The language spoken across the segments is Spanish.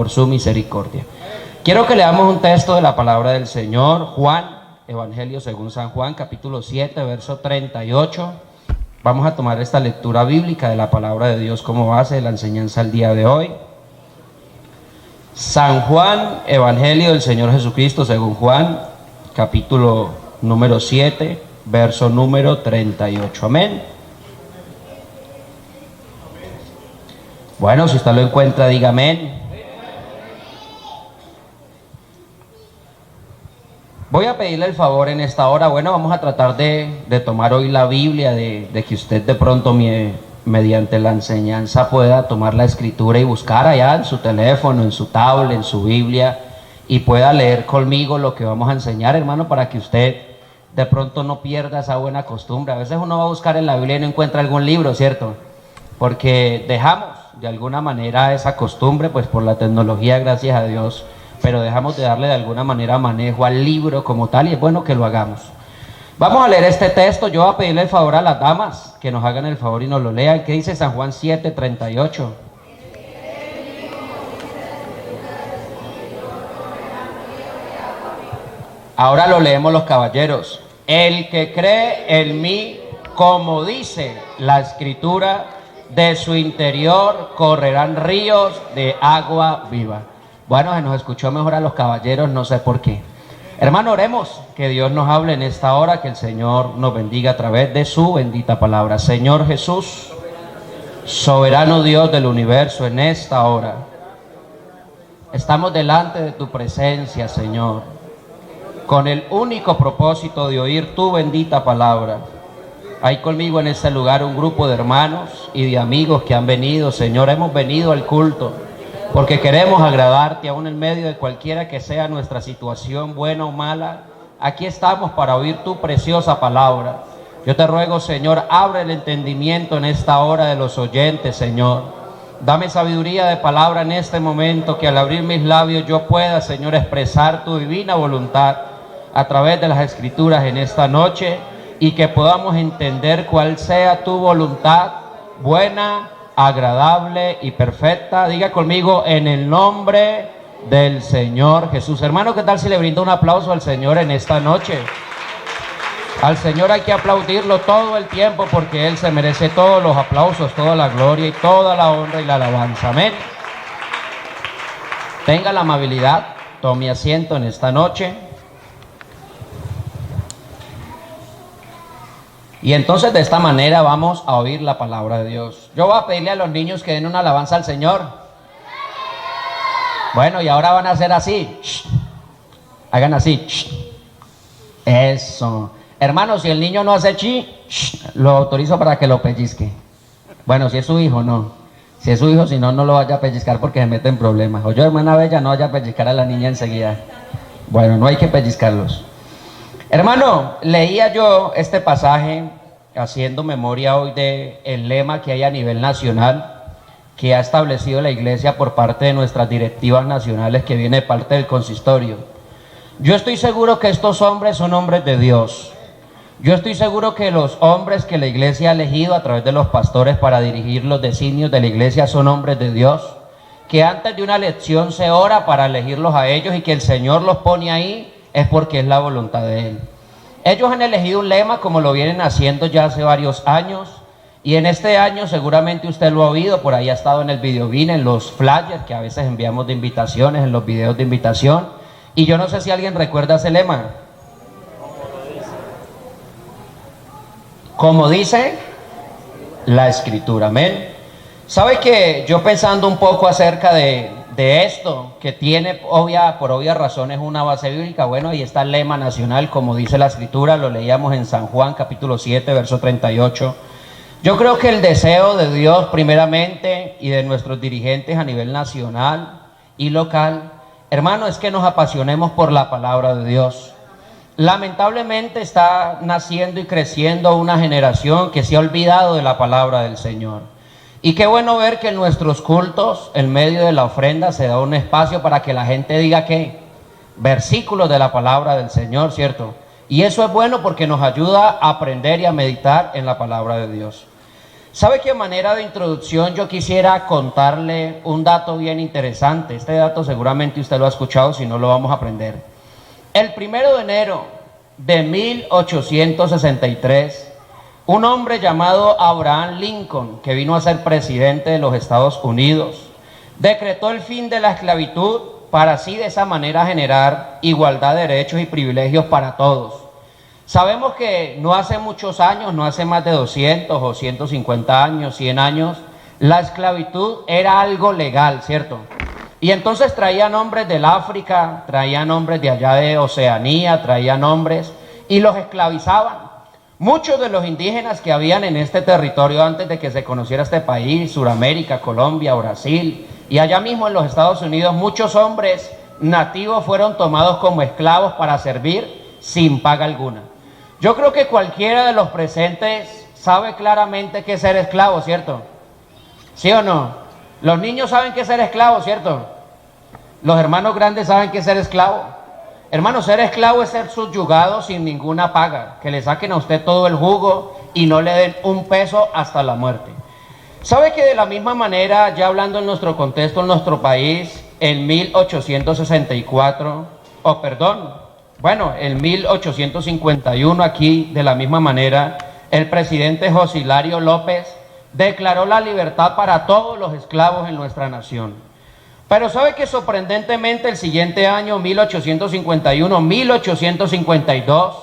por su misericordia. Quiero que leamos un texto de la palabra del Señor, Juan, Evangelio según San Juan, capítulo 7, verso 38. Vamos a tomar esta lectura bíblica de la palabra de Dios como base de la enseñanza del día de hoy. San Juan, Evangelio del Señor Jesucristo según Juan, capítulo número 7, verso número 38. Amén. Bueno, si usted lo encuentra, diga amén. Voy a pedirle el favor en esta hora. Bueno, vamos a tratar de tomar hoy la Biblia, de que usted de pronto mediante la enseñanza pueda tomar la escritura y buscar allá en su teléfono, en su tablet, en su Biblia, y pueda leer conmigo lo que vamos a enseñar, hermano, para que usted de pronto no pierda esa buena costumbre. A veces uno va a buscar en la Biblia y no encuentra algún libro, ¿cierto? Porque dejamos de alguna manera esa costumbre, pues por la tecnología, gracias a Dios, pero dejamos de darle de alguna manera manejo al libro como tal, y es bueno que lo hagamos. Vamos a leer este texto. Yo voy a pedirle el favor a las damas que nos hagan el favor y nos lo lean. ¿Qué dice San Juan 7, 38? Ahora lo leemos los caballeros. El que cree en mí, como dice la escritura, de su interior correrán ríos de agua viva. Bueno, se nos escuchó mejor a los caballeros, no sé por qué. Hermano, oremos que Dios nos hable en esta hora, que el Señor nos bendiga a través de su bendita palabra. Señor Jesús, soberano Dios del universo, en esta hora estamos delante de tu presencia, Señor, con el único propósito de oír tu bendita palabra. Hay conmigo en este lugar un grupo de hermanos y de amigos que han venido, Señor. Hemos venido al culto porque queremos agradarte aún en medio de cualquiera que sea nuestra situación, buena o mala. Aquí estamos para oír tu preciosa palabra. Yo te ruego, Señor, abre el entendimiento en esta hora de los oyentes, Señor. Dame sabiduría de palabra en este momento, que al abrir mis labios yo pueda, Señor, expresar tu divina voluntad a través de las Escrituras en esta noche, y que podamos entender cuál sea tu voluntad buena, agradable y perfecta. Diga conmigo, en el nombre del Señor Jesús. Hermano, ¿qué tal si le brinda un aplauso al Señor en esta noche? Al Señor hay que aplaudirlo todo el tiempo, porque Él se merece todos los aplausos, toda la gloria y toda la honra y la alabanza. Amén. Tenga la amabilidad, tome asiento en esta noche. Y entonces de esta manera vamos a oír la palabra de Dios. Yo voy a pedirle a los niños que den una alabanza al Señor. Bueno, y ahora van a hacer así. Hagan así. Eso. Hermanos, si el niño no hace chi, lo autorizo para que lo pellizque. Bueno, si es su hijo, no. Si es su hijo, si no, no lo vaya a pellizcar porque se mete en problemas. O yo, hermana Bella, no vaya a pellizcar a la niña enseguida. Bueno, no hay que pellizcarlos. Hermano, leía yo este pasaje haciendo memoria hoy del lema que hay a nivel nacional, que ha establecido la Iglesia por parte de nuestras directivas nacionales, que viene de parte del consistorio. Yo estoy seguro que estos hombres son hombres de Dios. Yo estoy seguro que los hombres que la Iglesia ha elegido a través de los pastores para dirigir los designios de la Iglesia son hombres de Dios, que antes de una elección se ora para elegirlos a ellos, y que el Señor los pone ahí es porque es la voluntad de Él. Ellos han elegido un lema como lo vienen haciendo ya hace varios años, y en este año seguramente usted lo ha oído, por ahí ha estado en el videobin, en los flyers que a veces enviamos de invitaciones, en los videos de invitación, y yo no sé si alguien recuerda ese lema. Como dice la Escritura, amén. ¿Sabe que yo pensando un poco acerca de esto, que tiene por obvias razones una base bíblica? Bueno, ahí está el lema nacional, como dice la Escritura, lo leíamos en San Juan capítulo 7, verso 38. Yo creo que el deseo de Dios primeramente y de nuestros dirigentes a nivel nacional y local, hermano, es que nos apasionemos por la palabra de Dios. Lamentablemente está naciendo y creciendo una generación que se ha olvidado de la palabra del Señor. Y qué bueno ver que en nuestros cultos, en medio de la ofrenda, se da un espacio para que la gente diga que versículos de la palabra del Señor, ¿cierto? Y eso es bueno porque nos ayuda a aprender y a meditar en la palabra de Dios. ¿Sabe qué manera de introducción yo quisiera contarle un dato bien interesante? Este dato seguramente usted lo ha escuchado, si no lo vamos a aprender. El 1 de enero de 1863, un hombre llamado Abraham Lincoln, que vino a ser presidente de los Estados Unidos, decretó el fin de la esclavitud para así de esa manera generar igualdad de derechos y privilegios para todos. Sabemos que no hace muchos años, no hace más de 200 o 150 años, 100 años, la esclavitud era algo legal, ¿cierto? Y entonces traían hombres del África, traían hombres de allá de Oceanía, traían hombres y los esclavizaban. Muchos de los indígenas que habían en este territorio antes de que se conociera este país, Suramérica, Colombia, Brasil y allá mismo en los Estados Unidos, muchos hombres nativos fueron tomados como esclavos para servir sin paga alguna. Yo creo que cualquiera de los presentes sabe claramente qué es ser esclavo, ¿cierto? ¿Sí o no? Los niños saben qué es ser esclavo, ¿cierto? Los hermanos grandes saben qué es ser esclavo. Hermano, ser esclavo es ser subyugado sin ninguna paga, que le saquen a usted todo el jugo y no le den un peso hasta la muerte. ¿Sabe que de la misma manera, ya hablando en nuestro contexto, en nuestro país, en 1851 aquí, de la misma manera, el presidente José Hilario López declaró la libertad para todos los esclavos en nuestra nación. Pero ¿sabe que sorprendentemente el siguiente año, 1852,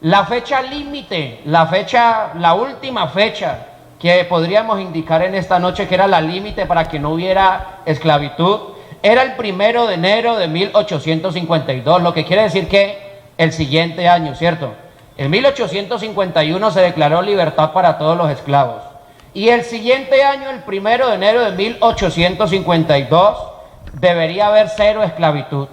la fecha límite, la última fecha que podríamos indicar en esta noche que era la límite para que no hubiera esclavitud, era el 1 de enero de 1852, lo que quiere decir que el siguiente año, ¿cierto? En 1851 se declaró libertad para todos los esclavos. Y el siguiente año, el 1 de enero de 1852, debería haber cero esclavitud.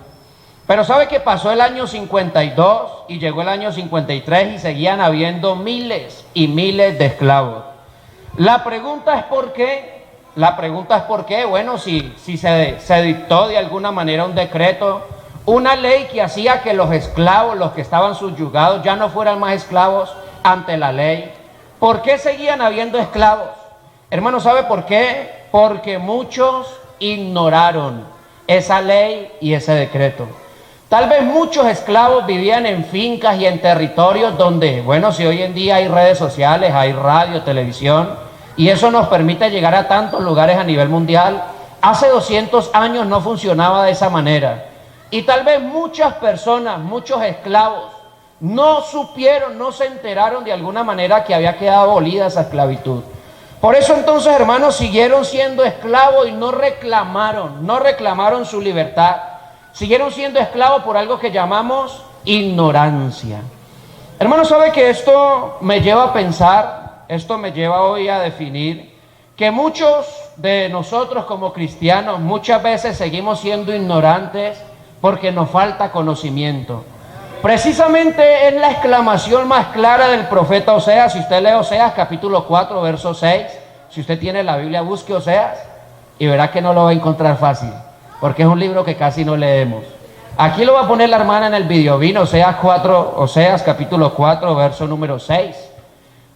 Pero ¿sabe qué pasó el año 52 y llegó el año 53 y seguían habiendo miles y miles de esclavos? La pregunta es ¿por qué? Bueno, si se dictó de alguna manera un decreto, una ley que hacía que los esclavos, los que estaban subyugados, ya no fueran más esclavos ante la ley, ¿por qué seguían habiendo esclavos? Hermano, ¿sabe por qué? Porque muchos ignoraron esa ley y ese decreto. Tal vez muchos esclavos vivían en fincas y en territorios donde, bueno, si hoy en día hay redes sociales, hay radio, televisión, y eso nos permite llegar a tantos lugares a nivel mundial, hace 200 años no funcionaba de esa manera. Y tal vez muchas personas, muchos esclavos, no supieron, no se enteraron de alguna manera que había quedado abolida esa esclavitud. Por eso entonces, hermanos, siguieron siendo esclavos y no reclamaron su libertad. Siguieron siendo esclavos por algo que llamamos ignorancia. Hermano, ¿sabe que esto me lleva a pensar, esto me lleva hoy a definir que muchos de nosotros como cristianos muchas veces seguimos siendo ignorantes porque nos falta conocimiento? Precisamente es la exclamación más clara del profeta Oseas. Si usted lee Oseas capítulo 4, verso 6, si usted tiene la Biblia, busque Oseas y verá que no lo va a encontrar fácil, porque es un libro que casi no leemos. Aquí lo va a poner la hermana en el video. Vino Oseas capítulo 4, verso número 6.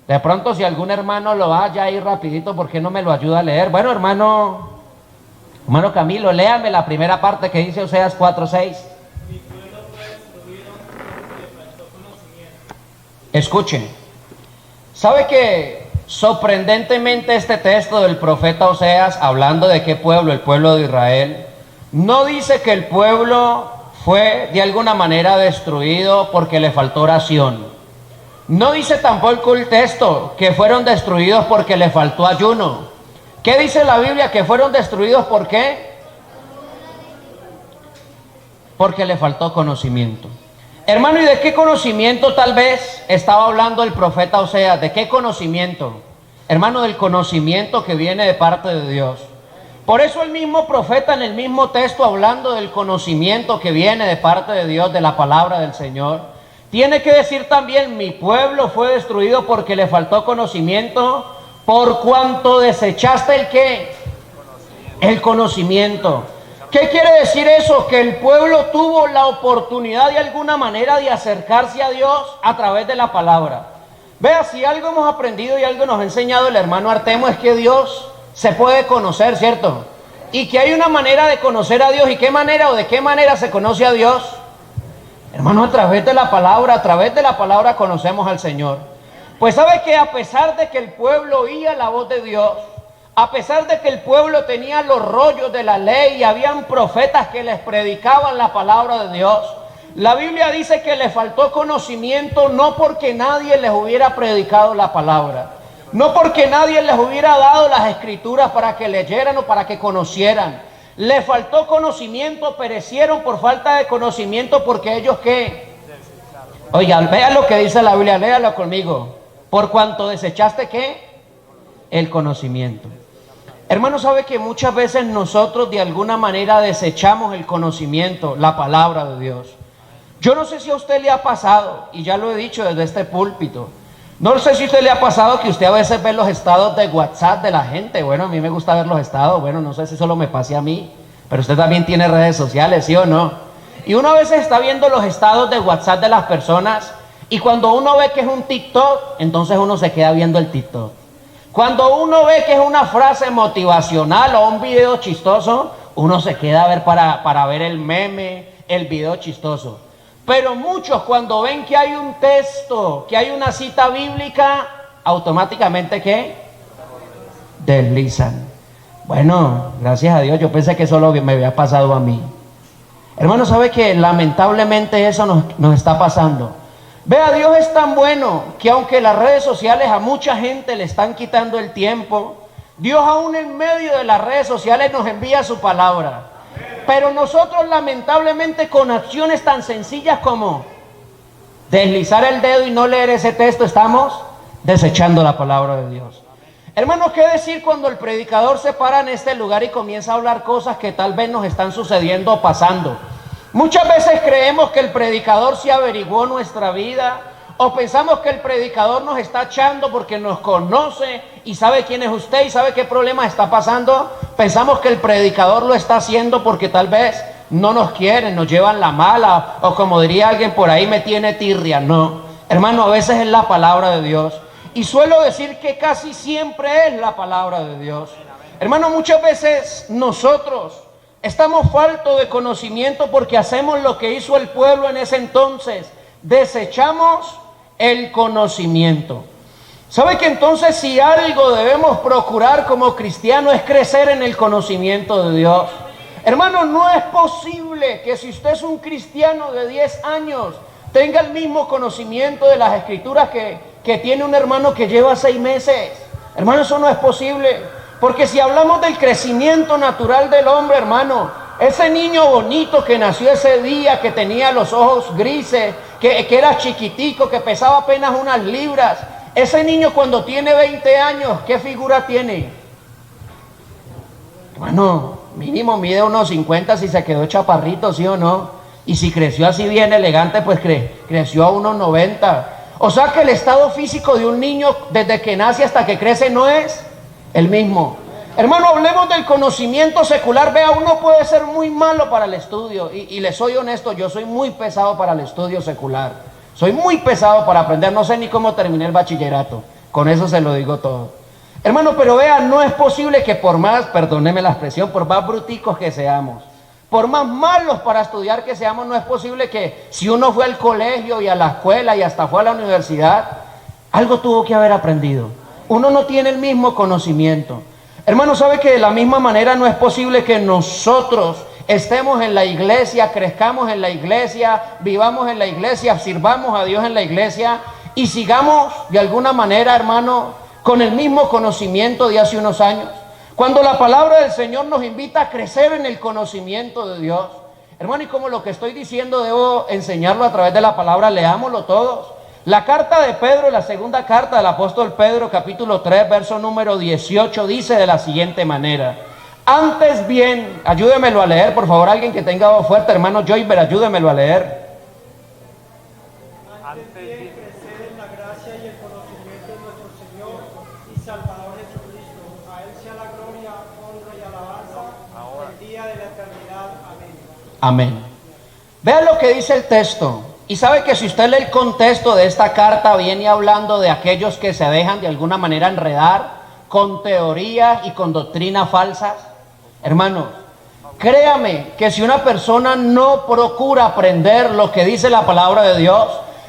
De pronto, si algún hermano lo vaya a ir rapidito, ¿por qué no me lo ayuda a leer? Bueno, hermano Camilo, léame la primera parte que dice Oseas 4, 6. Escuchen, ¿sabe que sorprendentemente este texto del profeta Oseas, hablando de qué pueblo, el pueblo de Israel, no dice que el pueblo fue de alguna manera destruido porque le faltó oración? No dice tampoco el texto que fueron destruidos porque le faltó ayuno. ¿Qué dice la Biblia? Que fueron destruidos ¿por qué? Porque le faltó conocimiento. Hermano, ¿y de qué conocimiento tal vez estaba hablando el profeta Oseas? ¿De qué conocimiento? Hermano, del conocimiento que viene de parte de Dios. Por eso el mismo profeta en el mismo texto, hablando del conocimiento que viene de parte de Dios, de la palabra del Señor, tiene que decir también: mi pueblo fue destruido porque le faltó conocimiento, por cuanto desechaste ¿el qué? El conocimiento. ¿Qué quiere decir eso? Que el pueblo tuvo la oportunidad de alguna manera de acercarse a Dios a través de la palabra. Vea, si algo hemos aprendido y algo nos ha enseñado el hermano Artemo es que Dios se puede conocer, ¿cierto? Y que hay una manera de conocer a Dios. ¿Y qué manera o de qué manera se conoce a Dios? Hermano, a través de la palabra conocemos al Señor. Pues sabe que a pesar de que el pueblo oía la voz de Dios, a pesar de que el pueblo tenía los rollos de la ley y habían profetas que les predicaban la palabra de Dios, la Biblia dice que les faltó conocimiento no porque nadie les hubiera predicado la palabra, no porque nadie les hubiera dado las escrituras para que leyeran o para que conocieran. Les faltó conocimiento, perecieron por falta de conocimiento porque ellos ¿qué? Oigan, vean lo que dice la Biblia, léalo conmigo. Por cuanto desechaste ¿qué? El conocimiento. Hermano, sabe que muchas veces nosotros de alguna manera desechamos el conocimiento, la palabra de Dios. Yo no sé si a usted le ha pasado, y ya lo he dicho desde este púlpito, no sé si a usted le ha pasado que usted a veces ve los estados de WhatsApp de la gente. Bueno, a mí me gusta ver los estados, bueno, no sé si solo me pase a mí, pero usted también tiene redes sociales, ¿sí o no? Y uno a veces está viendo los estados de WhatsApp de las personas, y cuando uno ve que es un TikTok, entonces uno se queda viendo el TikTok. Cuando uno ve que es una frase motivacional o un video chistoso, uno se queda a ver para ver el meme, el video chistoso. Pero muchos cuando ven que hay un texto, que hay una cita bíblica, automáticamente ¿qué? Deslizan. Bueno, gracias a Dios, yo pensé que solo me había pasado a mí. Hermano, ¿sabe que lamentablemente eso nos está pasando? Vea, Dios es tan bueno que aunque las redes sociales a mucha gente le están quitando el tiempo, Dios aún en medio de las redes sociales nos envía su palabra. Pero nosotros lamentablemente con acciones tan sencillas como deslizar el dedo y no leer ese texto, estamos desechando la palabra de Dios. Hermanos, ¿qué decir cuando el predicador se para en este lugar y comienza a hablar cosas que tal vez nos están sucediendo o pasando? Muchas veces creemos que el predicador se averiguó nuestra vida, o pensamos que el predicador nos está echando porque nos conoce y sabe quién es usted y sabe qué problema está pasando. Pensamos que el predicador lo está haciendo porque tal vez no nos quieren, nos llevan la mala, o como diría alguien por ahí, me tiene tirria. No, hermano, a veces es la palabra de Dios. Y suelo decir que casi siempre es la palabra de Dios. Hermano, muchas veces nosotros estamos faltos de conocimiento porque hacemos lo que hizo el pueblo en ese entonces. Desechamos el conocimiento. ¿Sabe que entonces si algo debemos procurar como cristianos es crecer en el conocimiento de Dios? Hermano, no es posible que si usted es un cristiano de 10 años tenga el mismo conocimiento de las escrituras que tiene un hermano que lleva 6 meses. Hermano, eso no es posible. Porque si hablamos del crecimiento natural del hombre, hermano, ese niño bonito que nació ese día, que tenía los ojos grises, que era chiquitico, que pesaba apenas unas libras, ese niño cuando tiene 20 años, ¿qué figura tiene? Hermano, mínimo mide unos 50 si se quedó chaparrito, ¿sí o no? Y si creció así bien elegante, pues creció a unos 90. O sea que el estado físico de un niño desde que nace hasta que crece no es el mismo. Hermano, hablemos del conocimiento secular. Vea, uno puede ser muy malo para el estudio y le soy honesto, yo soy muy pesado para el estudio secular. Soy muy pesado para aprender, no sé ni cómo terminé el bachillerato. Con eso se lo digo todo. Hermano, pero vea, no es posible que por más, perdóneme la expresión, por más bruticos que seamos, por más malos para estudiar que seamos, no es posible que si uno fue al colegio y a la escuela y hasta fue a la universidad, algo tuvo que haber aprendido. Uno no tiene el mismo conocimiento. Hermano, ¿sabe que de la misma manera no es posible que nosotros estemos en la iglesia, crezcamos en la iglesia, vivamos en la iglesia, sirvamos a Dios en la iglesia y sigamos de alguna manera, hermano, con el mismo conocimiento de hace unos años? Cuando la palabra del Señor nos invita a crecer en el conocimiento de Dios. Hermano, y como lo que estoy diciendo debo enseñarlo a través de la palabra, leámoslo todos. La carta de Pedro, la segunda carta del apóstol Pedro, capítulo 3, verso número 18, dice de la siguiente manera: antes bien, ayúdemelo a leer, por favor, alguien que tenga voz fuerte, hermano Joyber, ayúdemelo a leer. Antes bien, crecer en la gracia y el conocimiento de nuestro Señor y Salvador Jesucristo. A Él sea la gloria, honra y alabanza ahora, el día de la eternidad. Amén. Amén. Vean lo que dice el texto. Y sabe que si usted lee el contexto de esta carta, viene hablando de aquellos que se dejan de alguna manera enredar con teorías y con doctrinas falsas. Hermano, créame que si una persona no procura aprender lo que dice la palabra de Dios,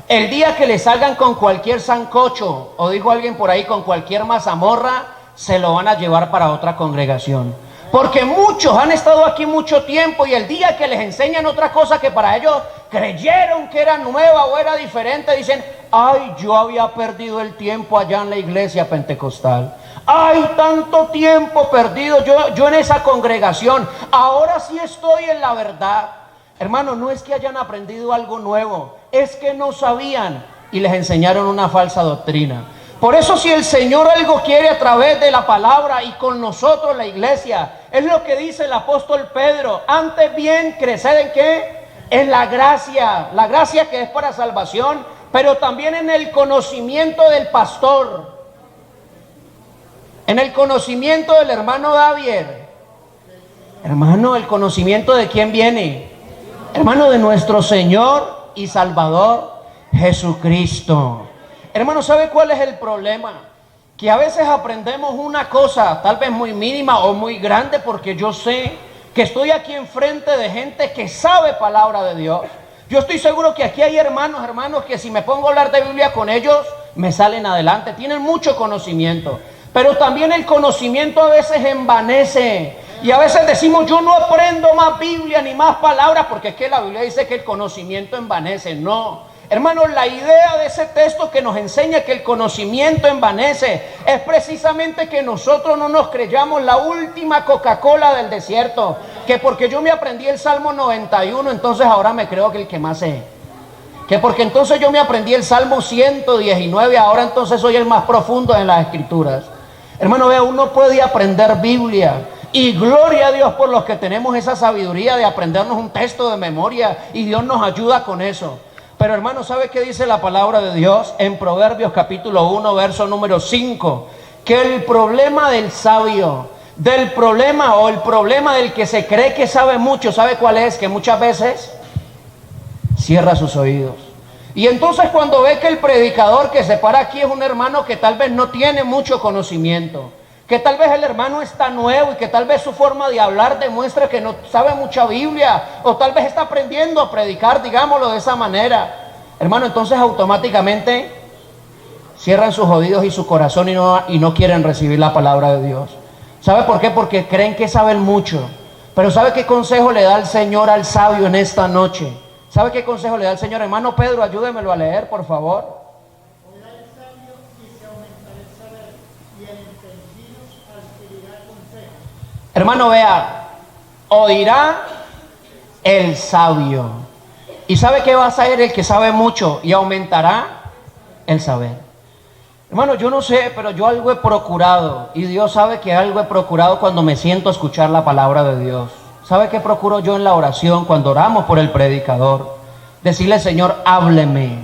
el día que le salgan con cualquier sancocho, o dijo alguien por ahí, con cualquier mazamorra, se lo van a llevar para otra congregación. Porque muchos han estado aquí mucho tiempo y el día que les enseñan otra cosa que para ellos creyeron que era nueva o era diferente, dicen: ay, yo había perdido el tiempo allá en la iglesia pentecostal. Ay, tanto tiempo perdido yo en esa congregación. Ahora sí estoy en la verdad. Hermano, no es que hayan aprendido algo nuevo, es que no sabían y les enseñaron una falsa doctrina. Por eso, si el Señor algo quiere a través de la palabra y con nosotros la iglesia, es lo que dice el apóstol Pedro: antes bien crecer ¿en qué? En la gracia que es para salvación, pero también en el conocimiento del pastor, en el conocimiento del hermano David. Hermano, ¿el conocimiento de quién viene? Hermano, de nuestro Señor y Salvador Jesucristo. Hermano, ¿sabe cuál es el problema? Que a veces aprendemos una cosa tal vez muy mínima o muy grande, porque yo sé que estoy aquí enfrente de gente que sabe palabra de Dios. Yo estoy seguro que aquí hay hermanos que si me pongo a hablar de Biblia con ellos, me salen adelante, tienen mucho conocimiento. Pero también el conocimiento a veces envanece. Y a veces decimos: yo no aprendo más Biblia ni más palabras, porque es que la Biblia dice que el conocimiento envanece. No. Hermanos, la idea de ese texto que nos enseña que el conocimiento envanece es precisamente que nosotros no nos creyamos la última Coca-Cola del desierto, que porque yo me aprendí el Salmo 91, entonces ahora me creo que el que más sé, que porque entonces yo me aprendí el Salmo 119, ahora entonces soy el más profundo en las Escrituras. Hermano, vea, uno puede aprender Biblia, y gloria a Dios por los que tenemos esa sabiduría de aprendernos un texto de memoria, y Dios nos ayuda con eso. Pero hermano, ¿sabe qué dice la palabra de Dios en Proverbios capítulo 1, verso número 5? Que el problema del sabio, el problema del que se cree que sabe mucho, ¿sabe cuál es? Que muchas veces cierra sus oídos. Y entonces cuando ve que el predicador que se para aquí es un hermano que tal vez no tiene mucho conocimiento, que tal vez el hermano está nuevo y que tal vez su forma de hablar demuestra que no sabe mucha Biblia, o tal vez está aprendiendo a predicar, digámoslo de esa manera, hermano, entonces automáticamente cierran sus oídos y su corazón y no quieren recibir la palabra de Dios. ¿Sabe por qué? Porque creen que saben mucho. Pero ¿sabe qué consejo le da el Señor al sabio en esta noche? ¿Sabe qué consejo le da el Señor? Hermano Pedro, ayúdemelo a leer, por favor. Hermano, vea, oirá el sabio. ¿Y sabe qué va a hacer el que sabe mucho? Y aumentará el saber. Hermano, yo no sé, pero yo algo he procurado, y Dios sabe que algo he procurado cuando me siento a escuchar la palabra de Dios. ¿Sabe qué procuro yo en la oración cuando oramos por el predicador? Decirle: Señor, hábleme.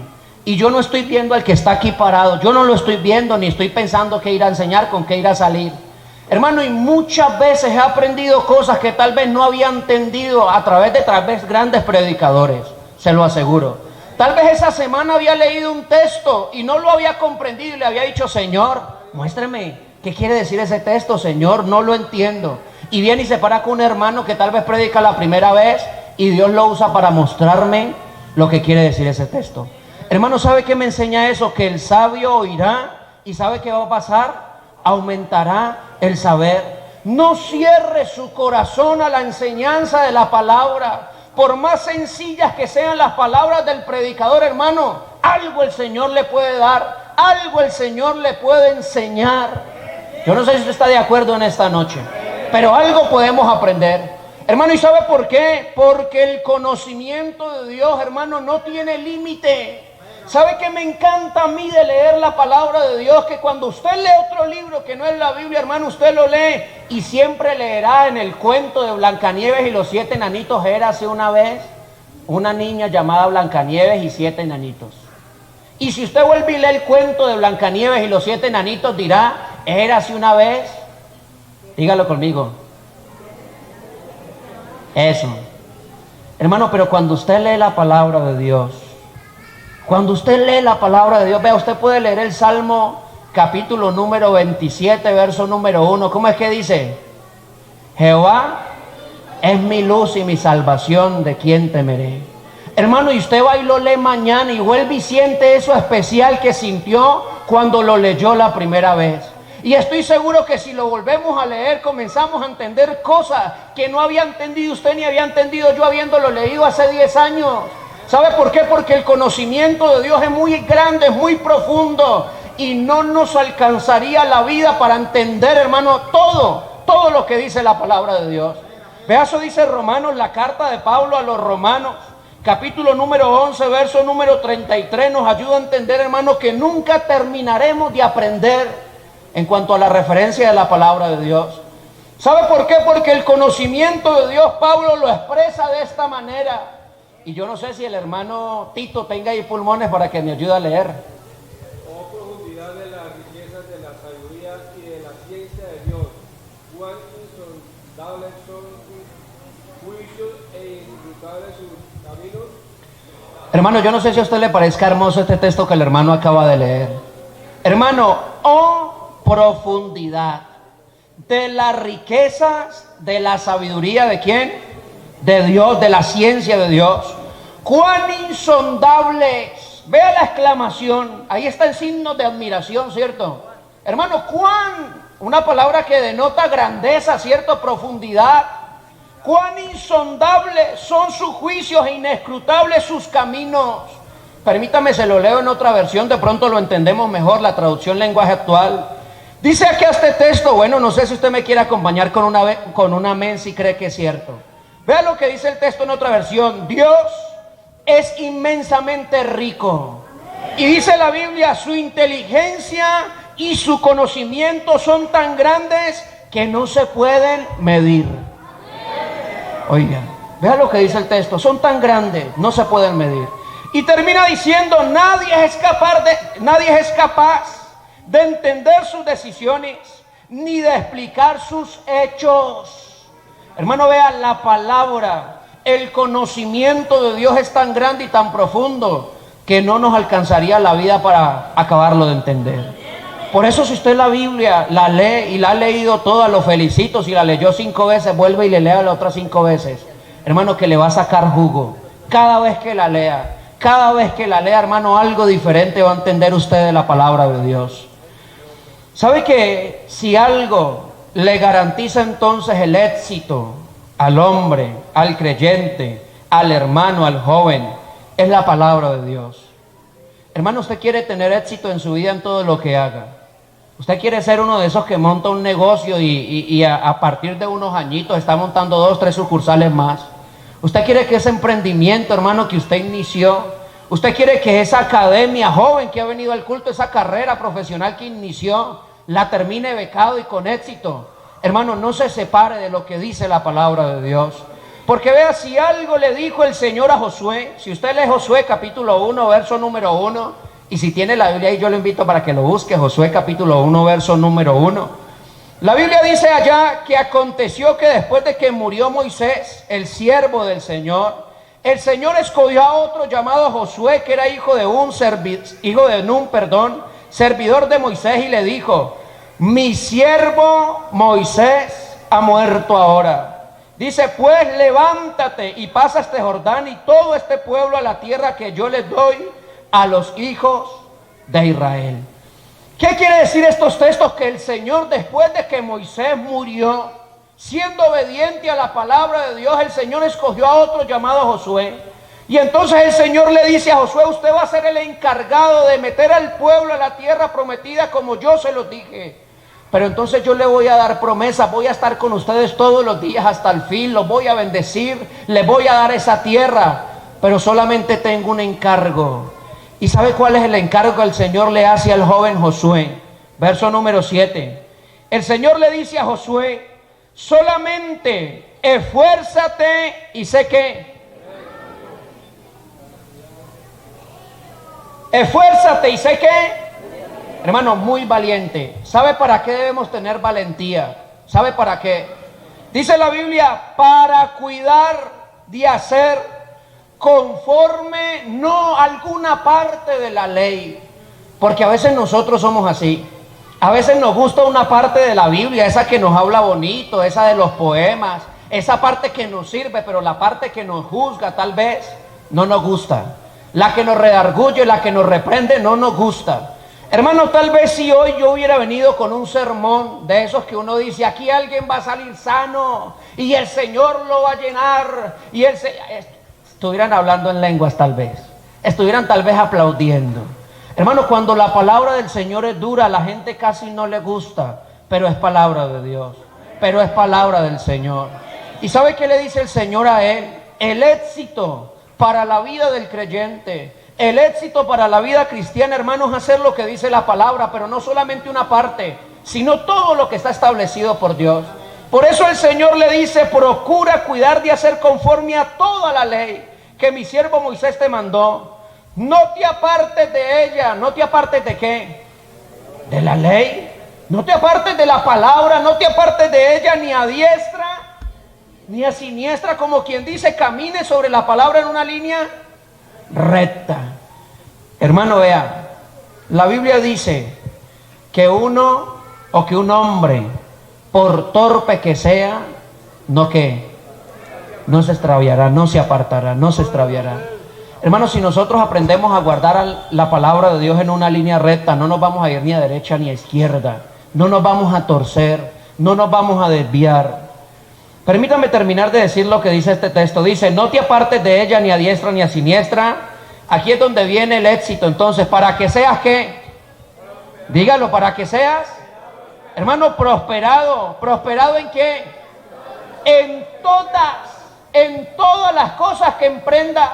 Y yo no estoy viendo al que está aquí parado, yo no lo estoy viendo, ni estoy pensando qué ir a enseñar, con qué ir a salir. Hermano, y muchas veces he aprendido cosas que tal vez no había entendido a través de grandes predicadores, se lo aseguro. Tal vez esa semana había leído un texto y no lo había comprendido y le había dicho: Señor, muéstrame qué quiere decir ese texto, Señor, no lo entiendo. Y viene y se para con un hermano que tal vez predica la primera vez y Dios lo usa para mostrarme lo que quiere decir ese texto. Hermano, ¿sabe qué me enseña eso? Que el sabio oirá, y ¿sabe qué va a pasar? Aumentará el saber. No cierre su corazón a la enseñanza de la palabra. Por más sencillas que sean las palabras del predicador, hermano, algo el Señor le puede dar, algo el Señor le puede enseñar. Yo no sé si usted está de acuerdo en esta noche, pero algo podemos aprender. Hermano, ¿y sabe por qué? Porque el conocimiento de Dios, hermano, no tiene límite. ¿Sabe qué me encanta a mí de leer la palabra de Dios? Que cuando usted lee otro libro que no es la Biblia, hermano, usted lo lee y siempre leerá en el cuento de Blancanieves y los 7 enanitos. Érase una vez una niña llamada Blancanieves y 7 enanitos. Y si usted vuelve y lee el cuento de Blancanieves y los 7 enanitos, dirá: érase una vez, dígalo conmigo, eso. Hermano, pero cuando usted lee la palabra de Dios, Cuando usted lee la palabra de Dios, vea, usted puede leer el Salmo capítulo número 27, verso número 1. ¿Cómo es que dice? Jehová es mi luz y mi salvación, ¿de quién temeré? Hermano, y usted va y lo lee mañana y vuelve y siente eso especial que sintió cuando lo leyó la primera vez. Y estoy seguro que si lo volvemos a leer, comenzamos a entender cosas que no había entendido usted ni había entendido yo habiéndolo leído hace 10 años. ¿Sabe por qué? Porque el conocimiento de Dios es muy grande, es muy profundo, y no nos alcanzaría la vida para entender, hermano, todo lo que dice la palabra de Dios. Vea, eso dice Romanos, la carta de Pablo a los Romanos, capítulo número 11, verso número 33, nos ayuda a entender, hermano, que nunca terminaremos de aprender en cuanto a la referencia de la palabra de Dios. ¿Sabe por qué? Porque el conocimiento de Dios, Pablo lo expresa de esta manera. Y yo no sé si el hermano Tito tenga ahí pulmones para que me ayude a leer. Oh profundidad de las riquezas de la sabiduría y de la ciencia de Dios, cuán insondables son sus juicios e inescrutables sus caminos. Hermano, yo no sé si a usted le parezca hermoso este texto que el hermano acaba de leer. Hermano, oh profundidad de las riquezas de la sabiduría, ¿de quién? De Dios, de la ciencia de Dios. Cuán insondables. Vea la exclamación, ahí está en signos de admiración, ¿cierto? Hermano, cuán, una palabra que denota grandeza, ¿cierto? Profundidad. Cuán insondables son sus juicios e inescrutables sus caminos. Permítame, se lo leo en otra versión, de pronto lo entendemos mejor, la traducción lenguaje actual. Dice aquí a este texto, bueno, no sé si usted me quiere acompañar con un amén si cree que es cierto. Vea lo que dice el texto en otra versión. Dios es inmensamente rico. Y dice la Biblia, su inteligencia y su conocimiento son tan grandes que no se pueden medir. Oigan, vea lo que dice el texto, son tan grandes, no se pueden medir. Y termina diciendo, nadie es capaz de entender sus decisiones, ni de explicar sus hechos. Hermano, vea la palabra, el conocimiento de Dios es tan grande y tan profundo que no nos alcanzaría la vida para acabarlo de entender. Por eso, si usted la Biblia la lee y la ha leído toda, lo felicito. Si la leyó 5 veces, vuelve y le lea las otras 5 veces. Hermano, que le va a sacar jugo. Cada vez que la lea, hermano, algo diferente va a entender usted de la palabra de Dios. ¿Sabe que si algo le garantiza entonces el éxito al hombre, al creyente, al hermano, al joven, es la palabra de Dios? Hermano, usted quiere tener éxito en su vida en todo lo que haga. Usted quiere ser uno de esos que monta un negocio y a partir de unos añitos está montando 2, 3 sucursales más. Usted quiere que ese emprendimiento, hermano, que usted inició, usted quiere que esa academia joven que ha venido al culto, esa carrera profesional que inició, la termine becado y con éxito. Hermano, no se separe de lo que dice la palabra de Dios. Porque vea, si algo le dijo el Señor a Josué, si usted lee Josué capítulo 1, verso número 1, y si tiene la Biblia ahí, yo lo invito para que lo busque, Josué capítulo 1, verso número 1. La Biblia dice allá que aconteció que después de que murió Moisés, el siervo del Señor, el Señor escogió a otro llamado Josué, que era hijo de Nun, servidor de Moisés, y le dijo: mi siervo Moisés ha muerto ahora. Dice, pues levántate y pasa este Jordán y todo este pueblo a la tierra que yo les doy a los hijos de Israel. ¿Qué quiere decir estos textos? Que el Señor, después de que Moisés murió, siendo obediente a la palabra de Dios, el Señor escogió a otro llamado Josué. Y entonces el Señor le dice a Josué: usted va a ser el encargado de meter al pueblo a la tierra prometida como yo se los dije. Pero entonces yo le voy a dar promesa, voy a estar con ustedes todos los días hasta el fin, los voy a bendecir, les voy a dar esa tierra, pero solamente tengo un encargo. ¿Y sabe cuál es el encargo que el Señor le hace al joven Josué? Verso número 7. El Señor le dice a Josué: solamente esfuérzate y sé qué. Esfuérzate y sé qué. Hermano, muy valiente. ¿Sabe para qué debemos tener valentía? ¿Sabe para qué? Dice la Biblia: para cuidar de hacer conforme no a alguna parte de la ley. Porque a veces nosotros somos así. A veces nos gusta una parte de la Biblia, esa que nos habla bonito, esa de los poemas, esa parte que nos sirve, pero la parte que nos juzga tal vez no nos gusta. La que nos redarguye, la que nos reprende, no nos gusta. Hermano, tal vez si hoy yo hubiera venido con un sermón de esos que uno dice, aquí alguien va a salir sano y el Señor lo va a llenar, y estuvieran hablando en lenguas tal vez, estuvieran tal vez aplaudiendo. Hermano, cuando la palabra del Señor es dura, a la gente casi no le gusta, pero es palabra de Dios, pero es palabra del Señor. ¿Y sabe qué le dice el Señor a él? El éxito para la vida del creyente, el éxito para la vida cristiana, hermano, es hacer lo que dice la palabra, pero no solamente una parte, sino todo lo que está establecido por Dios. Por eso el Señor le dice, procura cuidar de hacer conforme a toda la ley que mi siervo Moisés te mandó. No te apartes de ella. ¿No te apartes de qué? De la ley. No te apartes de la palabra, no te apartes de ella ni a diestra ni a siniestra, como quien dice, camine sobre la palabra en una línea recta. Hermano, vea, la Biblia dice que un hombre, por torpe que sea, no se extraviará, no se apartará, no se extraviará. Hermanos, si nosotros aprendemos a guardar la palabra de Dios en una línea recta, no nos vamos a ir ni a derecha ni a izquierda, no nos vamos a torcer, no nos vamos a desviar. Permítame terminar de decir lo que dice este texto. Dice, no te apartes de ella ni a diestra ni a siniestra. Aquí es donde viene el éxito. Entonces, ¿para que seas qué? Dígalo, ¿para que seas? Hermano, prosperado. ¿Prosperado en qué? En todas las cosas que emprendas.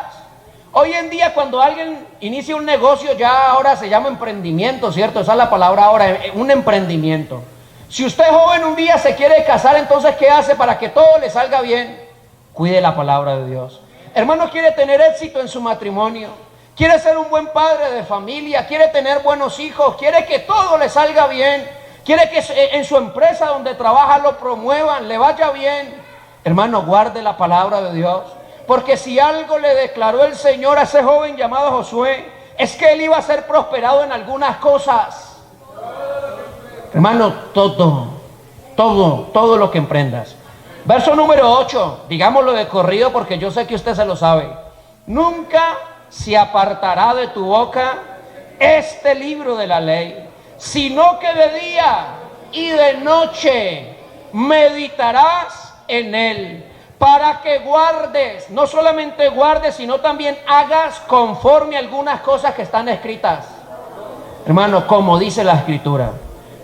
Hoy en día, cuando alguien inicia un negocio, ya ahora se llama emprendimiento, ¿cierto? Esa es la palabra ahora, un emprendimiento. Si usted joven un día se quiere casar, entonces ¿qué hace para que todo le salga bien? Cuide la palabra de Dios. Hermano, quiere tener éxito en su matrimonio, quiere ser un buen padre de familia, quiere tener buenos hijos, quiere que todo le salga bien, quiere que en su empresa donde trabaja lo promuevan, le vaya bien. Hermano, guarde la palabra de Dios, porque si algo le declaró el Señor a ese joven llamado Josué, es que él iba a ser prosperado en algunas cosas. Hermano, todo lo que emprendas. Verso número 8, digámoslo de corrido porque yo sé que usted se lo sabe. Nunca se apartará de tu boca este libro de la ley, sino que de día y de noche meditarás en él, para que guardes, no solamente guardes, sino también hagas conforme a algunas cosas que están escritas. Hermano, como dice la Escritura,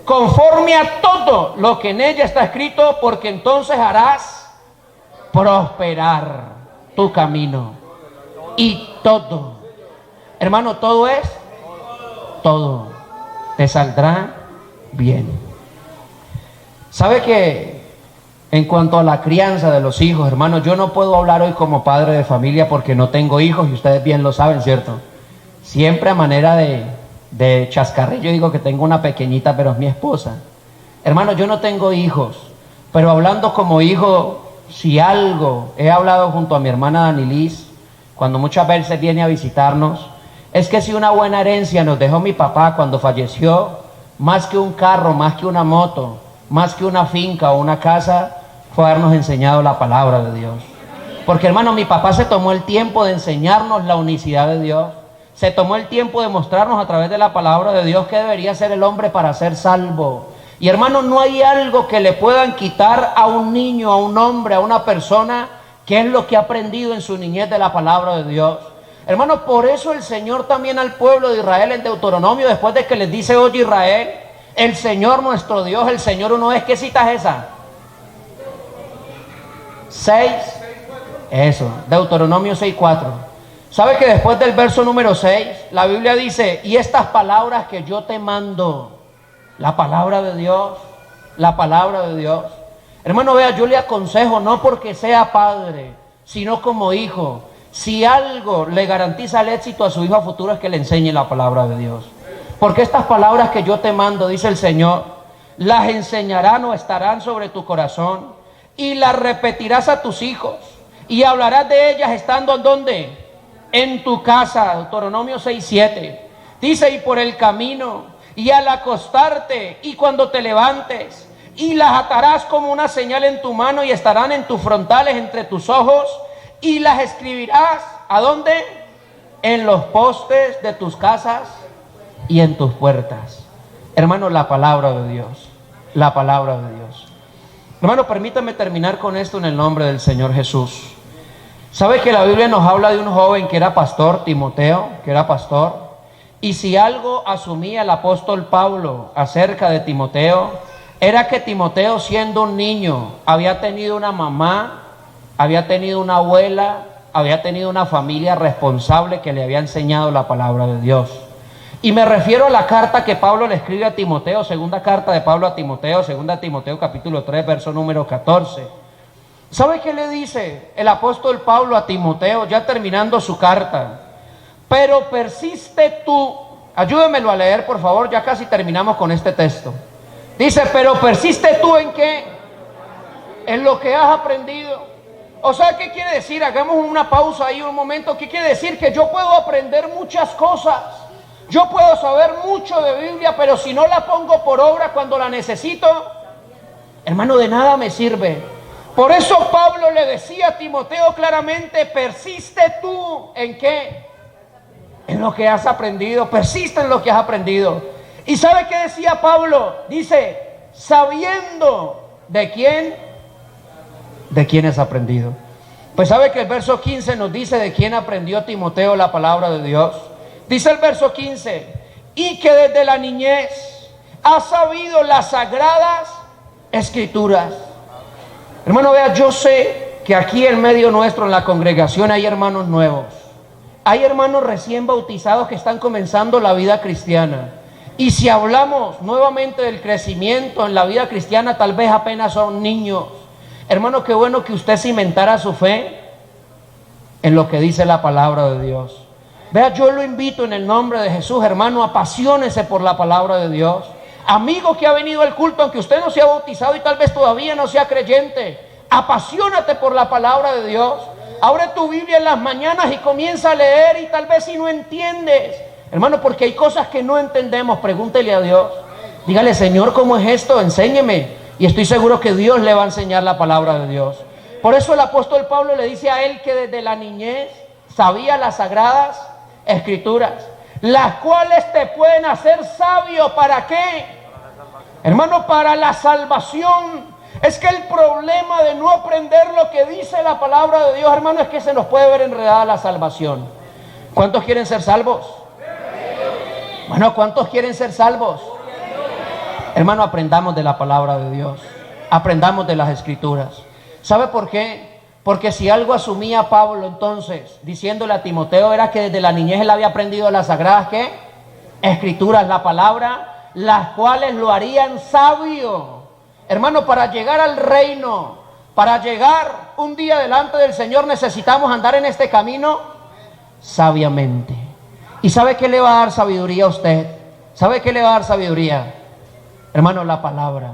conforme a todo lo que en ella está escrito, porque entonces harás prosperar tu camino. Y todo, hermano, todo es todo, te saldrá bien. ¿Sabe que en cuanto a la crianza de los hijos, hermano, yo no puedo hablar hoy como padre de familia porque no tengo hijos y ustedes bien lo saben, ¿cierto? Siempre a manera de chascarrillo digo que tengo una pequeñita, pero es mi esposa. Hermano, yo no tengo hijos, pero hablando como hijo, si algo he hablado junto a mi hermana Danilis, cuando muchas veces viene a visitarnos, es que si una buena herencia nos dejó mi papá cuando falleció, más que un carro, más que una moto, más que una finca o una casa, fue habernos enseñado la palabra de Dios. Porque hermano, mi papá se tomó el tiempo de enseñarnos la unicidad de Dios. Se tomó el tiempo de mostrarnos a través de la palabra de Dios que debería ser el hombre para ser salvo. Y hermano, no hay algo que le puedan quitar a un niño, a un hombre, a una persona, que es lo que ha aprendido en su niñez de la palabra de Dios. Hermano, por eso el Señor también al pueblo de Israel en Deuteronomio, después de que les dice, oye Israel, el Señor nuestro Dios, el Señor uno es. ¿Qué cita es esa? 6. Eso, Deuteronomio 6:4. ¿Sabe que después del verso número 6, la Biblia dice, y estas palabras que yo te mando, la palabra de Dios, la palabra de Dios? Hermano, vea, yo le aconsejo, no porque sea padre, sino como hijo, si algo le garantiza el éxito a su hijo a futuro es que le enseñe la palabra de Dios. Porque estas palabras que yo te mando, dice el Señor, las enseñarán o estarán sobre tu corazón y las repetirás a tus hijos y hablarás de ellas estando ¿en dónde? en tu casa, Deuteronomio 6:7. Dice, y por el camino, y al acostarte, y cuando te levantes, y las atarás como una señal en tu mano, y estarán en tus frontales, entre tus ojos, y las escribirás, ¿a dónde? En los postes de tus casas y en tus puertas. Hermano, la palabra de Dios, la palabra de Dios. Hermano, permítame terminar con esto en el nombre del Señor Jesús. ¿Sabe que la Biblia nos habla de un joven que era pastor, Timoteo, que era pastor? Y si algo asumía el apóstol Pablo acerca de Timoteo, era que Timoteo, siendo un niño, había tenido una mamá, había tenido una abuela, había tenido una familia responsable que le había enseñado la palabra de Dios. Y me refiero a la carta que Pablo le escribe a Timoteo, segunda carta de Pablo a Timoteo, segunda Timoteo capítulo 3, verso número 14. ¿Sabe qué le dice el apóstol Pablo a Timoteo, ya terminando su carta? Pero persiste tú, ayúdemelo a leer por favor, ya casi terminamos con este texto. Dice, pero persiste tú ¿en qué? En lo que has aprendido. O sea, ¿qué quiere decir? Hagamos una pausa ahí un momento. ¿Qué quiere decir? Que yo puedo aprender muchas cosas. Yo puedo saber mucho de Biblia, pero si no la pongo por obra cuando la necesito, hermano, de nada me sirve. Por eso Pablo le decía a Timoteo claramente, persiste tú ¿en qué? En lo que has aprendido, persiste en lo que has aprendido. ¿Y sabe qué decía Pablo? Dice, sabiendo de quién has aprendido. Pues sabe que el verso 15 nos dice de quién aprendió Timoteo la palabra de Dios. Dice el verso 15, y que desde la niñez ha sabido las sagradas escrituras. Hermano, vea, yo sé que aquí en medio nuestro, en la congregación, hay hermanos nuevos. Hay hermanos recién bautizados que están comenzando la vida cristiana. Y si hablamos nuevamente del crecimiento en la vida cristiana, tal vez apenas son niños. Hermano, qué bueno que usted cimentara su fe en lo que dice la palabra de Dios. Vea, yo lo invito en el nombre de Jesús, hermano, apasionese por la palabra de Dios. Amigo que ha venido al culto, aunque usted no se ha bautizado y tal vez todavía no sea creyente, apasionate por la palabra de Dios. Abre tu Biblia en las mañanas y comienza a leer, y tal vez si no entiendes, hermano, porque hay cosas que no entendemos, pregúntele a Dios. Dígale, Señor, ¿cómo es esto? Enséñeme. Y estoy seguro que Dios le va a enseñar la palabra de Dios. Por eso el apóstol Pablo le dice a él que desde la niñez sabía las sagradas escrituras, las cuales te pueden hacer sabio. ¿Para qué? Hermano, para la salvación. Es que el problema de no aprender lo que dice la palabra de Dios, hermano, es que se nos puede ver enredada la salvación. ¿Cuántos quieren ser salvos? Bueno, ¿cuántos quieren ser salvos? Hermano, aprendamos de la palabra de Dios. Aprendamos de las escrituras. ¿Sabe por qué? Porque si algo asumía Pablo entonces, diciéndole a Timoteo, era que desde la niñez él había aprendido las sagradas, ¿qué? Escrituras, la palabra, las cuales lo harían sabio. Hermano, para llegar al reino, para llegar un día delante del Señor, necesitamos andar en este camino sabiamente. ¿Y sabe qué le va a dar sabiduría a usted? ¿Sabe qué le va a dar sabiduría? Hermano, la palabra.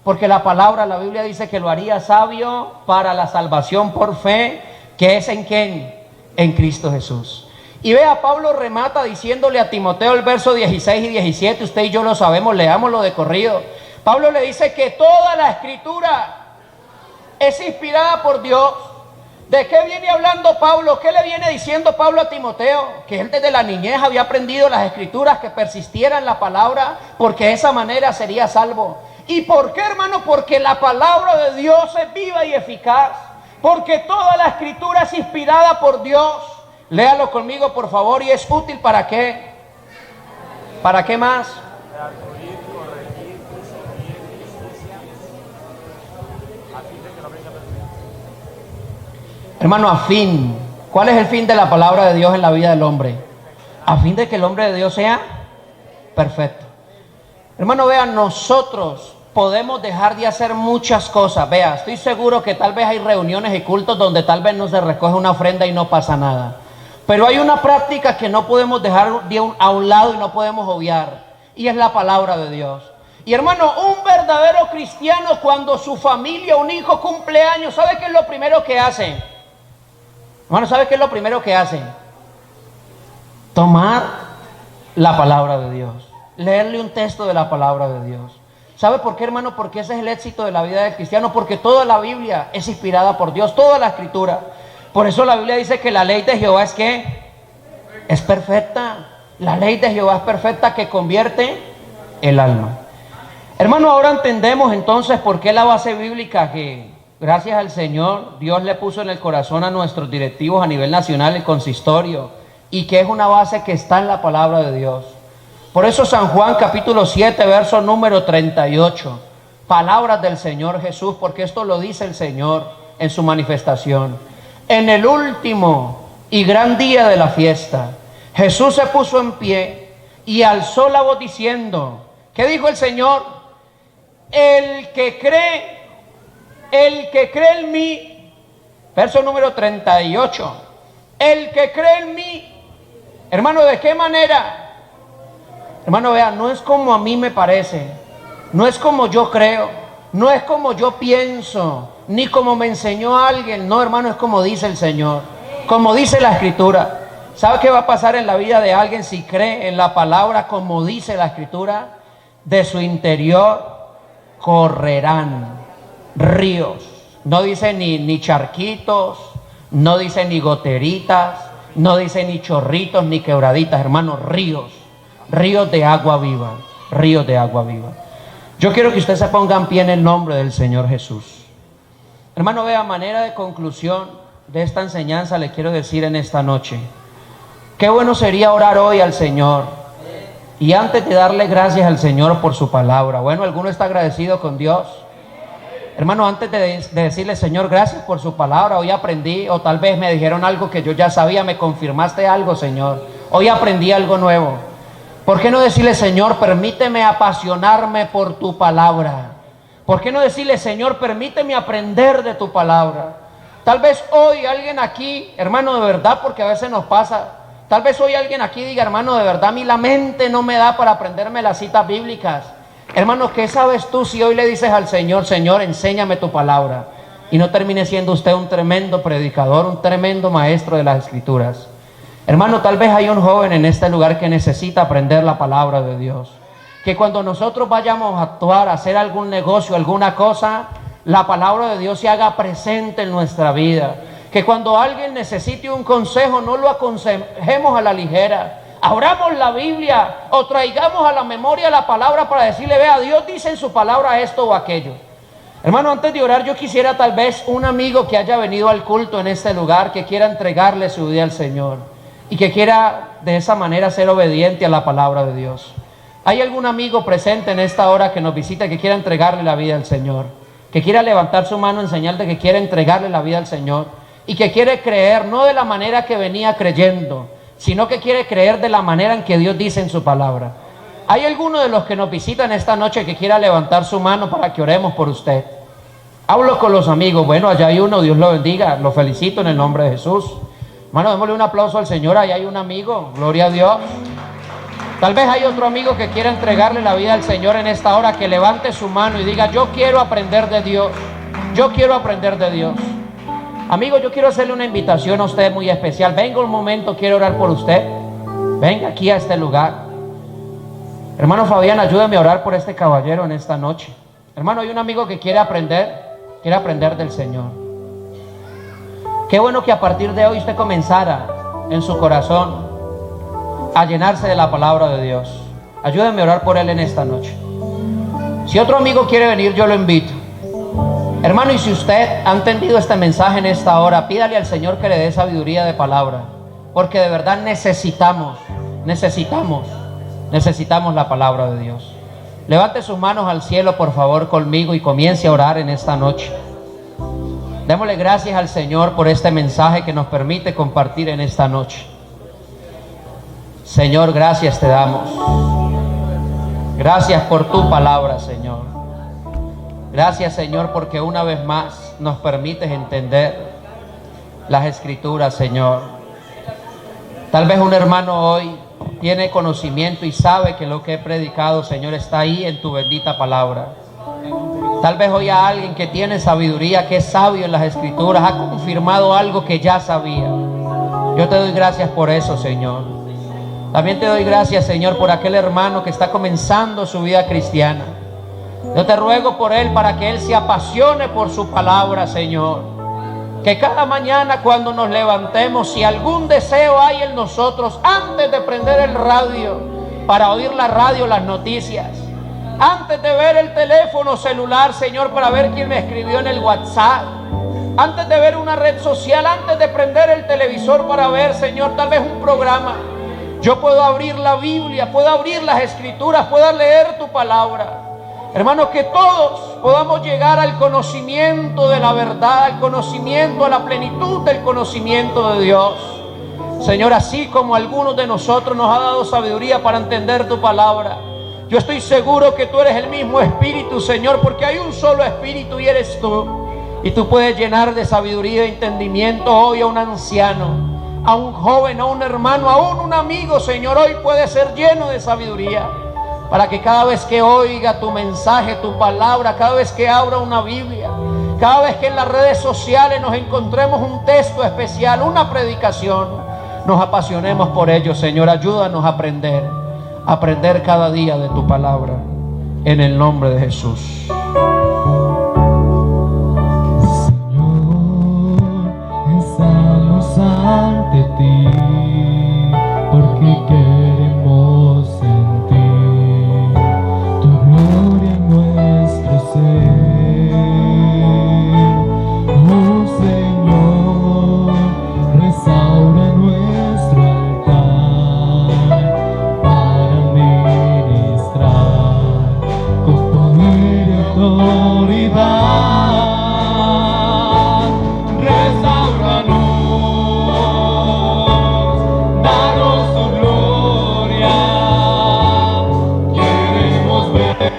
Porque la palabra, la Biblia dice que lo haría sabio para la salvación por fe, que es ¿en quién? En Cristo Jesús. Y vea, Pablo remata diciéndole a Timoteo el verso 16 y 17, usted y yo lo sabemos, leámoslo de corrido. Pablo le dice que toda la escritura es inspirada por Dios. ¿De qué viene hablando Pablo? ¿Qué le viene diciendo Pablo a Timoteo? Que él desde la niñez había aprendido las escrituras, que persistiera en la palabra, porque de esa manera sería salvo. ¿Y por qué, hermano? Porque la palabra de Dios es viva y eficaz. Porque toda la escritura es inspirada por Dios. Léalo conmigo, por favor. ¿Y es útil para qué? ¿Para qué más? Hermano, a fin. ¿Cuál es el fin de la palabra de Dios en la vida del hombre? A fin de que el hombre de Dios sea perfecto. Hermano, vean, nosotros podemos dejar de hacer muchas cosas. Vea, estoy seguro que tal vez hay reuniones y cultos donde tal vez no se recoge una ofrenda y no pasa nada. Pero hay una práctica que no podemos dejar a un lado y no podemos obviar. Y es la palabra de Dios. Y hermano, un verdadero cristiano, cuando su familia, un hijo cumple años, ¿sabe qué es lo primero que hacen? Hermano, ¿sabe qué es lo primero que hacen? tomar la palabra de Dios, leerle un texto de la palabra de Dios. ¿Sabe por qué, hermano? Porque ese es el éxito de la vida del cristiano, porque toda la Biblia es inspirada por Dios, toda la escritura. Por eso la Biblia dice que la ley de Jehová es ¿qué? Es perfecta. La ley de Jehová es perfecta, que convierte el alma. Hermano, ahora entendemos entonces por qué la base bíblica que, gracias al Señor, Dios le puso en el corazón a nuestros directivos a nivel nacional, el consistorio, y que es una base que está en la palabra de Dios. Por eso San Juan capítulo 7, verso número 38, palabras del Señor Jesús, porque esto lo dice el Señor en su manifestación. En el último y gran día de la fiesta, Jesús se puso en pie y alzó la voz diciendo, ¿qué dijo el Señor? El que cree en mí, verso número 38, el que cree en mí, hermano, ¿de qué manera? Hermano, vea, no es como a mí me parece, no es como yo creo, no es como yo pienso, ni como me enseñó alguien, no, hermano, es como dice el Señor, como dice la Escritura. ¿Sabe qué va a pasar en la vida de alguien si cree en la palabra como dice la Escritura? De su interior correrán ríos. No dice ni charquitos, no dice ni goteritas, no dice ni chorritos ni quebraditas, hermano, ríos. Ríos de agua viva, ríos de agua viva. Yo quiero que usted se ponga en pie en el nombre del Señor Jesús. Hermano, vea, manera de conclusión de esta enseñanza le quiero decir en esta noche, qué bueno sería orar hoy al Señor, y antes de darle gracias al Señor por su palabra. Bueno, ¿alguno está agradecido con Dios? Hermano, antes de decirle, Señor, gracias por su palabra, hoy aprendí, o tal vez me dijeron algo que yo ya sabía, me confirmaste algo, Señor, hoy aprendí algo nuevo. ¿Por qué no decirle, Señor, permíteme apasionarme por tu palabra? ¿Por qué no decirle, Señor, permíteme aprender de tu palabra? Tal vez hoy alguien aquí, hermano, de verdad, porque a veces nos pasa, tal vez hoy alguien aquí diga, hermano, de verdad, a mí la mente no me da para aprenderme las citas bíblicas. Hermano, ¿qué sabes tú si hoy le dices al Señor, Señor, enséñame tu palabra? Y no termine siendo usted un tremendo predicador, un tremendo maestro de las Escrituras. Hermano, tal vez hay un joven en este lugar que necesita aprender la palabra de Dios. Que cuando nosotros vayamos a actuar, a hacer algún negocio, alguna cosa, la palabra de Dios se haga presente en nuestra vida. Que cuando alguien necesite un consejo, no lo aconsejemos a la ligera. Abramos la Biblia o traigamos a la memoria la palabra para decirle, vea, Dios dice en su palabra esto o aquello. Hermano, antes de orar, yo quisiera tal vez un amigo que haya venido al culto en este lugar, que quiera entregarle su vida al Señor y que quiera de esa manera ser obediente a la palabra de Dios. ¿Hay algún amigo presente en esta hora que nos visita que quiera entregarle la vida al Señor? Que quiera levantar su mano en señal de que quiere entregarle la vida al Señor y que quiere creer, no de la manera que venía creyendo, sino que quiere creer de la manera en que Dios dice en su palabra. ¿Hay alguno de los que nos visitan esta noche que quiera levantar su mano para que oremos por usted? Hablo con los amigos. Bueno, allá hay uno, Dios lo bendiga, lo felicito en el nombre de Jesús. Hermano, démosle un aplauso al Señor. Ahí hay un amigo, gloria a Dios. Tal vez hay otro amigo que quiera entregarle la vida al Señor en esta hora, que levante su mano y diga, yo quiero aprender de Dios, yo quiero aprender de Dios. Amigo, yo quiero hacerle una invitación a usted muy especial. Venga un momento, quiero orar por usted. Venga aquí a este lugar. Hermano Fabián, ayúdame a orar por este caballero en esta noche. Hermano, hay un amigo que quiere aprender del Señor. Qué bueno que a partir de hoy usted comenzara en su corazón a llenarse de la palabra de Dios. Ayúdeme a orar por él en esta noche. Si otro amigo quiere venir, yo lo invito. Hermano, y si usted ha entendido este mensaje en esta hora, pídale al Señor que le dé sabiduría de palabra, porque de verdad necesitamos la palabra de Dios. Levante sus manos al cielo, por favor, conmigo, y comience a orar en esta noche. Démosle gracias al Señor por este mensaje que nos permite compartir en esta noche. Señor, gracias te damos. Gracias por tu palabra, Señor. Gracias, Señor, porque una vez más nos permites entender las Escrituras, Señor. Tal vez un hermano hoy tiene conocimiento y sabe que lo que he predicado, Señor, está ahí en tu bendita palabra. Tal vez hoy a alguien que tiene sabiduría, que es sabio en las Escrituras, ha confirmado algo que ya sabía. Yo te doy gracias por eso, Señor. También te doy gracias, Señor, por aquel hermano que está comenzando su vida cristiana. Yo te ruego por él para que él se apasione por su palabra, Señor. Que cada mañana cuando nos levantemos, si algún deseo hay en nosotros, antes de prender el radio, para oír la radio, las noticias, antes de ver el teléfono celular, Señor, para ver quién me escribió en el WhatsApp, antes de ver una red social, antes de prender el televisor para ver, Señor, tal vez un programa, yo puedo abrir la Biblia, puedo abrir las Escrituras, puedo leer tu palabra. Hermanos, que todos podamos llegar al conocimiento de la verdad, al conocimiento, a la plenitud del conocimiento de Dios. Señor, así como algunos de nosotros nos ha dado sabiduría para entender tu palabra, yo estoy seguro que tú eres el mismo Espíritu, Señor, porque hay un solo Espíritu y eres tú. Y tú puedes llenar de sabiduría y entendimiento hoy a un anciano, a un joven, a un hermano, aún un amigo, Señor. Hoy puede ser lleno de sabiduría, para que cada vez que oiga tu mensaje, tu palabra, cada vez que abra una Biblia, cada vez que en las redes sociales nos encontremos un texto especial, una predicación, nos apasionemos por ello, Señor. Ayúdanos a aprender cada día de tu palabra, en el nombre de Jesús. Señor, estamos ante ti, porque queremos sentir tu gloria en nuestro ser. Oh Señor, restaura nuestro altar para ministrar con poder y autoridad. Restauranos, danos tu gloria, queremos verte.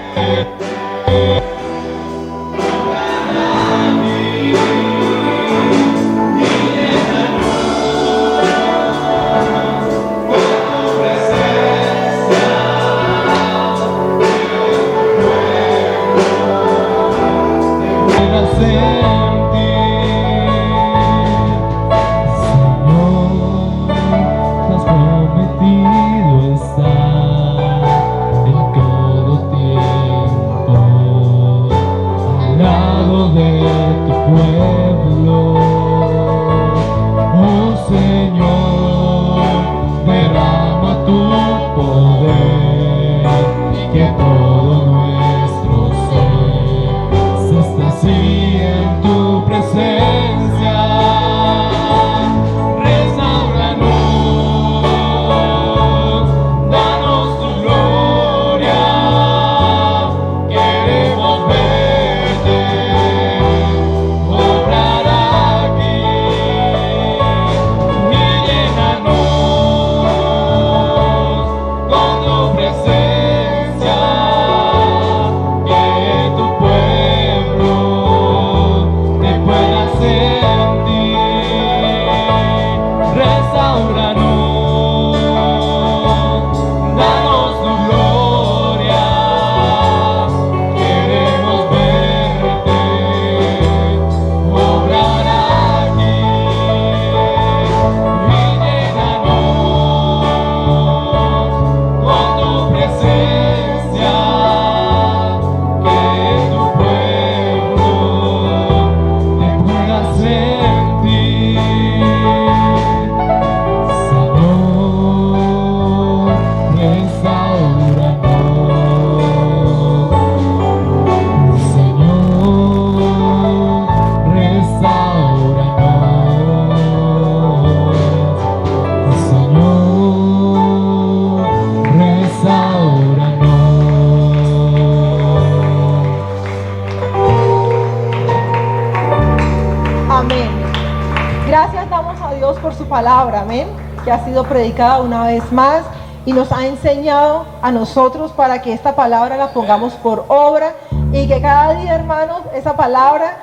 Palabra, amén, que ha sido predicada una vez más y nos ha enseñado a nosotros para que esta palabra la pongamos por obra y que cada día, hermanos, esa palabra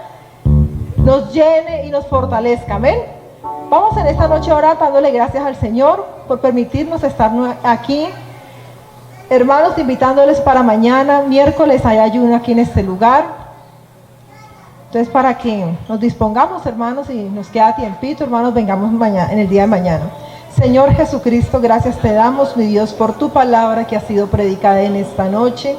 nos llene y nos fortalezca, amén. Vamos en esta noche a orar dándole gracias al Señor por permitirnos estar aquí, hermanos, invitándoles para mañana, miércoles, hay ayuno aquí en este lugar. Entonces, para que nos dispongamos, hermanos, y nos queda tiempito, hermanos, vengamos mañana, en el día de mañana. Señor Jesucristo, gracias te damos, mi Dios, por tu palabra que ha sido predicada en esta noche.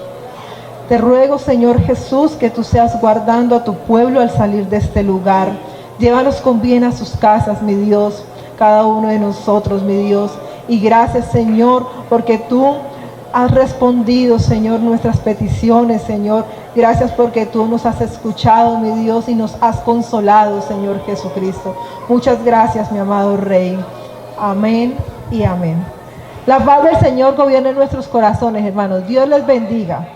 Te ruego, Señor Jesús, que tú seas guardando a tu pueblo al salir de este lugar. Llévalos con bien a sus casas, mi Dios, cada uno de nosotros, mi Dios. Y gracias, Señor, porque tú has respondido, Señor, nuestras peticiones, Señor. Gracias porque tú nos has escuchado, mi Dios, y nos has consolado, Señor Jesucristo. Muchas gracias, mi amado Rey. Amén y amén. La paz del Señor gobierne en nuestros corazones, hermanos. Dios les bendiga.